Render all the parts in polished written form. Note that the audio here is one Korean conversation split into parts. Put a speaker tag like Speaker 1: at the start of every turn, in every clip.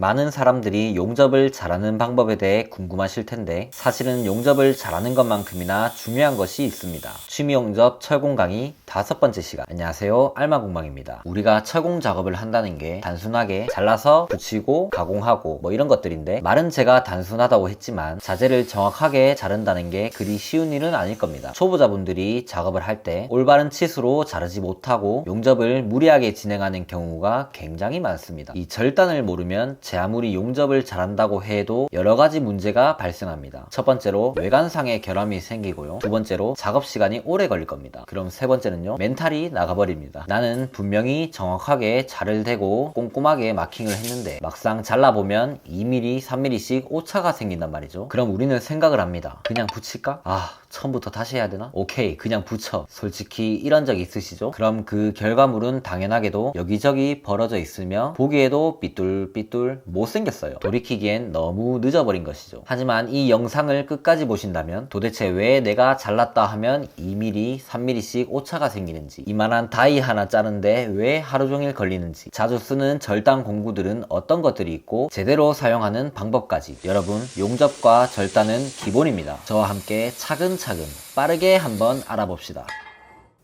Speaker 1: 많은 사람들이 용접을 잘하는 방법에 대해 궁금하실 텐데 사실은 용접을 잘하는 것만큼이나 중요한 것이 있습니다. 취미 용접 철공 강의 5번째 시간. 안녕하세요, 알마공방입니다. 우리가 철공 작업을 한다는 게 단순하게 잘라서 붙이고 가공하고 뭐 이런 것들인데, 말은 제가 단순하다고 했지만 자재를 정확하게 자른다는 게 그리 쉬운 일은 아닐 겁니다. 초보자분들이 작업을 할 때 올바른 치수로 자르지 못하고 용접을 무리하게 진행하는 경우가 굉장히 많습니다. 이 절단을 모르면 제 아무리 용접을 잘한다고 해도 여러가지 문제가 발생합니다. 첫 번째로 외관상의 결함이 생기고요. 두 번째로 작업 시간이 오래 걸릴 겁니다. 그럼 세 번째는요, 멘탈이 나가버립니다. 나는 분명히 정확하게 자를 대고 꼼꼼하게 마킹을 했는데 막상 잘라보면 2mm, 3mm씩 오차가 생긴단 말이죠. 그럼 우리는 생각을 합니다. 그냥 붙일까? 처음부터 다시 해야 되나? 오케이, 그냥 붙여. 솔직히 이런 적 있으시죠? 그럼 그 결과물은 당연하게도 여기저기 벌어져 있으며 보기에도 삐뚤삐뚤 못생겼어요. 돌이키기엔 너무 늦어버린 것이죠. 하지만 이 영상을 끝까지 보신다면 도대체 왜 내가 잘랐다 하면 2mm, 3mm씩 오차가 생기는지, 이만한 다이 하나 자른데 왜 하루 종일 걸리는지, 자주 쓰는 절단 공구들은 어떤 것들이 있고 제대로 사용하는 방법까지, 여러분, 용접과 절단은 기본입니다. 저와 함께 차근차근 빠르게 한번 알아봅시다.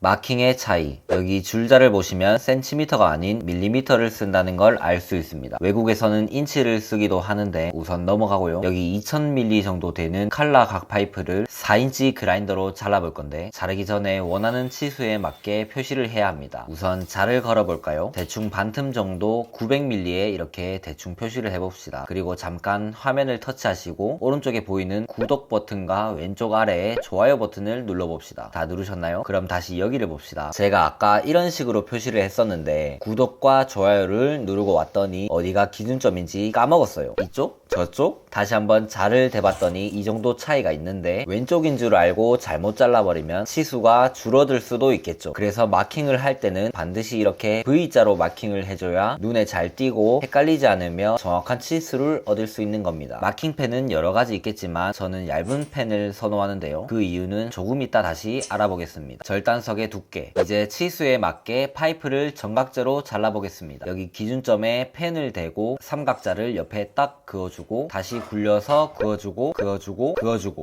Speaker 1: 마킹의 차이. 여기 줄자를 보시면 센티미터가 아닌 밀리미터를 쓴다는 걸 알 수 있습니다. 외국에서는 인치를 쓰기도 하는데 우선 넘어가고요. 여기 2000mm 정도 되는 칼라 각 파이프를 4인치 그라인더로 잘라볼 건데, 자르기 전에 원하는 치수에 맞게 표시를 해야 합니다. 우선 자를 걸어볼까요? 대충 반틈 정도 900mm에 이렇게 대충 표시를 해봅시다. 그리고 잠깐 화면을 터치하시고 오른쪽에 보이는 구독 버튼과 왼쪽 아래에 좋아요 버튼을 눌러봅시다. 다 누르셨나요? 그럼 다시 여기를 봅시다. 제가 아까 이런 식으로 표시를 했었는데 구독과 좋아요를 누르고 왔더니 어디가 기준점인지 까먹었어요. 이쪽? 저쪽? 다시 한번 자를 대봤더니 이 정도 차이가 있는데 왼쪽인 줄 알고 잘못 잘라버리면 치수가 줄어들 수도 있겠죠. 그래서 마킹을 할 때는 반드시 이렇게 V자로 마킹을 해줘야 눈에 잘 띄고 헷갈리지 않으며 정확한 치수를 얻을 수 있는 겁니다. 마킹펜은 여러가지 있겠지만 저는 얇은 펜을 선호하는데요. 그 이유는 조금 이따 다시 알아보겠습니다. 절단석의 두께. 이제 치수에 맞게 파이프를 정각제로 잘라보겠습니다. 여기 기준점에 펜을 대고 삼각자를 옆에 딱 그어주고 다시 굴려서 그어주고.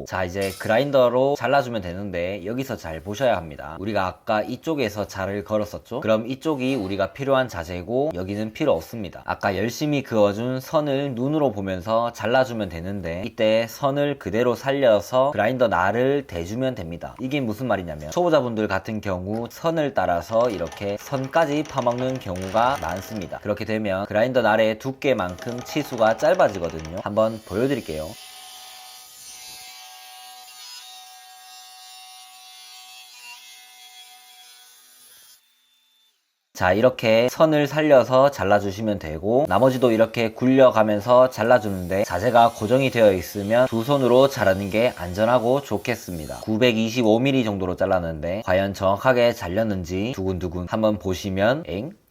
Speaker 1: 자, 이제 그라인더로 잘라주면 되는데 여기서 잘 보셔야 합니다. 우리가 아까 이쪽에서 자를 걸었었죠? 그럼 이쪽이 우리가 필요한 자재고 여기는 필요 없습니다. 아까 열심히 그어준 선을 눈으로 보면서 잘라주면 되는데 이때 선을 그대로 살려서 그라인더 날을 대주면 됩니다. 이게 무슨 말이냐면 초보자분들 같은 경우 선을 따라서 이렇게 선까지 파먹는 경우가 많습니다. 그렇게 되면 그라인더 날의 두께만큼 치수가 짧아지거든요. 한번 보여드릴게요. 자, 이렇게 선을 살려서 잘라주시면 되고 나머지도 이렇게 굴려가면서 잘라주는데 자재가 고정이 되어 있으면 두 손으로 자르는 게 안전하고 좋겠습니다. 925mm 정도로 잘랐는데 과연 정확하게 잘렸는지 두근두근 한번 보시면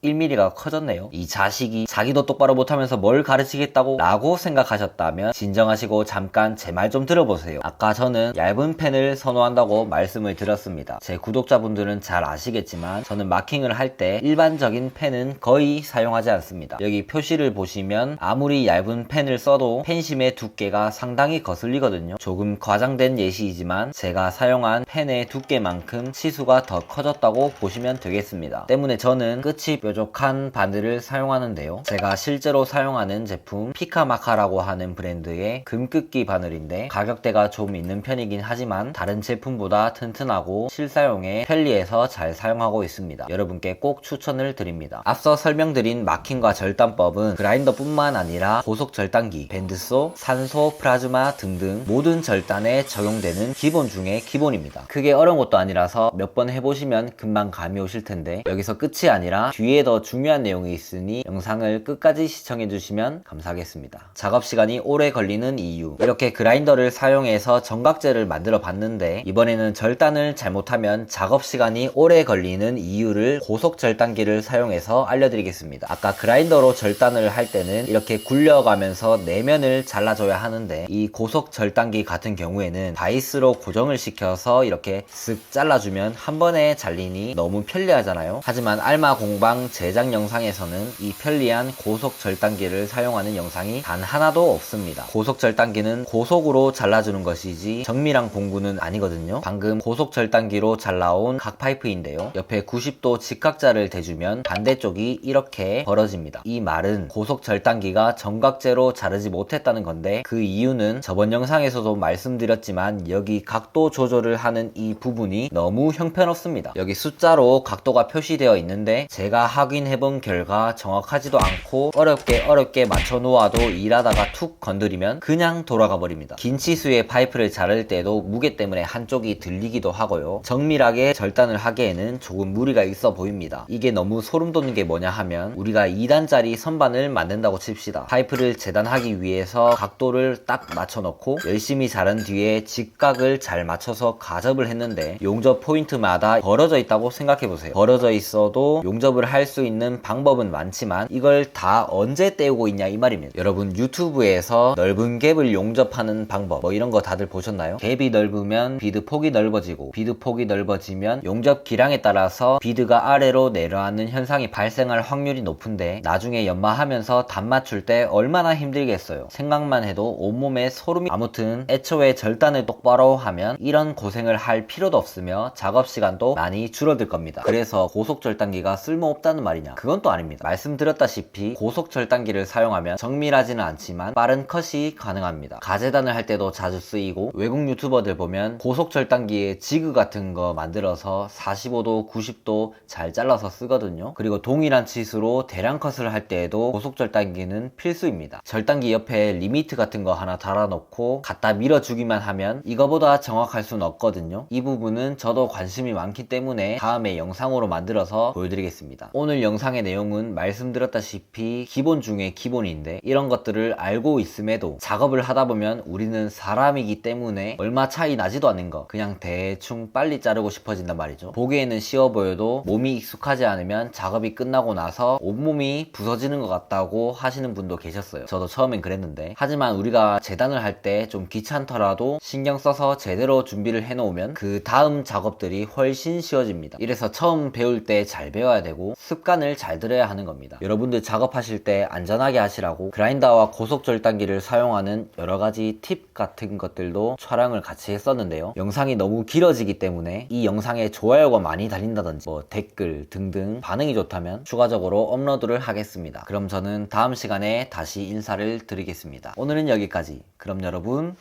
Speaker 1: 1mm가 커졌네요. 이 자식이 자기도 똑바로 못하면서 뭘 가르치겠다고 라고 생각하셨다면 진정하시고 잠깐 제 말 좀 들어보세요. 아까 저는 얇은 펜을 선호한다고 말씀을 드렸습니다. 제 구독자분들은 잘 아시겠지만 저는 마킹을 할 때 일반적인 펜은 거의 사용하지 않습니다. 여기 표시를 보시면 아무리 얇은 펜을 써도 펜심의 두께가 상당히 거슬리거든요. 조금 과장된 예시이지만 제가 사용한 펜의 두께만큼 치수가 더 커졌다고 보시면 되겠습니다. 때문에 저는 끝이 뾰족한 바늘을 사용하는데요. 제가 실제로 사용하는 제품 피카마카라고 하는 브랜드의 금कृ기 바늘인데 가격대가 좀 있는 편이긴 하지만 다른 제품보다 튼튼하고 실사용에 편리해서 잘 사용하고 있습니다. 여러분께 꼭 추천을 드립니다. 앞서 설명드린 마킹과 절단법은 그라인더 뿐만 아니라 고속 절단기, 밴드소, 산소, 플라즈마 등등 모든 절단에 적용되는 기본 중에 기본입니다. 크게 어려운 것도 아니라서 몇 번 해보시면 금방 감이 오실 텐데 여기서 끝이 아니라 뒤에 더 중요한 내용이 있으니 영상을 끝까지 시청해주시면 감사하겠습니다. 작업 시간이 오래 걸리는 이유. 이렇게 그라인더를 사용해서 정각제를 만들어 봤는데 이번에는 절단을 잘못하면 작업 시간이 오래 걸리는 이유를 고속 절단기를 사용해서 알려드리겠습니다. 아까 그라인더로 절단을 할 때는 이렇게 굴려가면서 내면을 잘라줘야 하는데 이 고속 절단기 같은 경우에는 바이스로 고정을 시켜서 이렇게 쓱 잘라주면 한 번에 잘리니 너무 편리하잖아요. 하지만 알마 공방 제작 영상에서는 이 편리한 고속 절단기를 사용하는 영상이 단 하나도 없습니다. 고속 절단기는 고속으로 잘라주는 것이지 정밀한 공구는 아니거든요. 방금 고속 절단기로 잘라온 각 파이프인데요. 옆에 90도 직각자를 대주면 반대쪽이 이렇게 벌어집니다. 이 말은 고속 절단기가 정각제로 자르지 못했다는 건데, 그 이유는 저번 영상에서도 말씀드렸지만 여기 각도 조절을 하는 이 부분이 너무 형편없습니다. 여기 숫자로 각도가 표시되어 있는데 제가 확인해본 결과 정확하지도 않고 어렵게 맞춰 놓아도 일하다가 툭 건드리면 그냥 돌아가 버립니다. 긴 치수의 파이프를 자를 때도 무게 때문에 한쪽이 들리기도 하고요. 정밀하게 절단을 하기에는 조금 무리가 있어 보입니다. 이게 너무 소름 돋는 게 뭐냐 하면, 우리가 2단짜리 선반을 만든다고 칩시다. 파이프를 재단하기 위해서 각도를 딱 맞춰 놓고 열심히 자른 뒤에 직각을 잘 맞춰서 가접을 했는데 용접 포인트마다 벌어져 있다고 생각해보세요. 벌어져 있어도 용접을 할 수 있는 방법은 많지만 이걸 다 언제 때우고 있냐 이 말입니다. 여러분, 유튜브에서 넓은 갭을 용접하는 방법 뭐 이런 거 다들 보셨나요? 갭이 넓으면 비드 폭이 넓어지고, 비드 폭이 넓어지면 용접 기량에 따라서 비드가 아래로 내려앉는 현상이 발생할 확률이 높은데, 나중에 연마하면서 단 맞출 때 얼마나 힘들겠어요. 생각만 해도 온몸에 소름이. 아무튼 애초에 절단을 똑바로 하면 이런 고생을 할 필요도 없으며 작업 시간도 많이 줄어들 겁니다. 그래서 고속 절단기가 쓸모없다는 말이냐? 그건 또 아닙니다. 말씀드렸다시피 고속 절단기를 사용하면 정밀하지는 않지만 빠른 컷이 가능합니다. 가재단을 할 때도 자주 쓰이고, 외국 유튜버들 보면 고속 절단기에 지그 같은 거 만들어서 45도 90도 잘 잘라서 쓰거든요. 그리고 동일한 치수로 대량 컷을 할 때에도 고속 절단기는 필수입니다. 절단기 옆에 리미트 같은 거 하나 달아놓고 갖다 밀어주기만 하면 이거보다 정확할 수는 없거든요. 이 부분은 저도 관심이 많기 때문에 다음에 영상으로 만들어서 보여드리겠습니다. 오늘 영상의 내용은 말씀드렸다시피 기본 중에 기본인데, 이런 것들을 알고 있음에도 작업을 하다 보면 우리는 사람이기 때문에 얼마 차이 나지도 않는 거 그냥 대충 빨리 자르고 싶어진단 말이죠. 보기에는 쉬워 보여도 몸이 익숙하지 않으면 작업이 끝나고 나서 온몸이 부서지는 것 같다고 하시는 분도 계셨어요. 저도 처음엔 그랬는데, 하지만 우리가 재단을 할 때 좀 귀찮더라도 신경 써서 제대로 준비를 해놓으면 그 다음 작업들이 훨씬 쉬워집니다. 이래서 처음 배울 때 잘 배워야 되고 습관을 잘 들여야 하는 겁니다. 여러분들 작업하실 때 안전하게 하시라고 그라인더와 고속 절단기를 사용하는 여러가지 팁 같은 것들도 촬영을 같이 했었는데요. 영상이 너무 길어지기 때문에 이 영상에 좋아요가 많이 달린다든지 뭐 댓글 등등 반응이 좋다면 추가적으로 업로드를 하겠습니다. 그럼 저는 다음 시간에 다시 인사를 드리겠습니다. 오늘은 여기까지. 그럼 여러분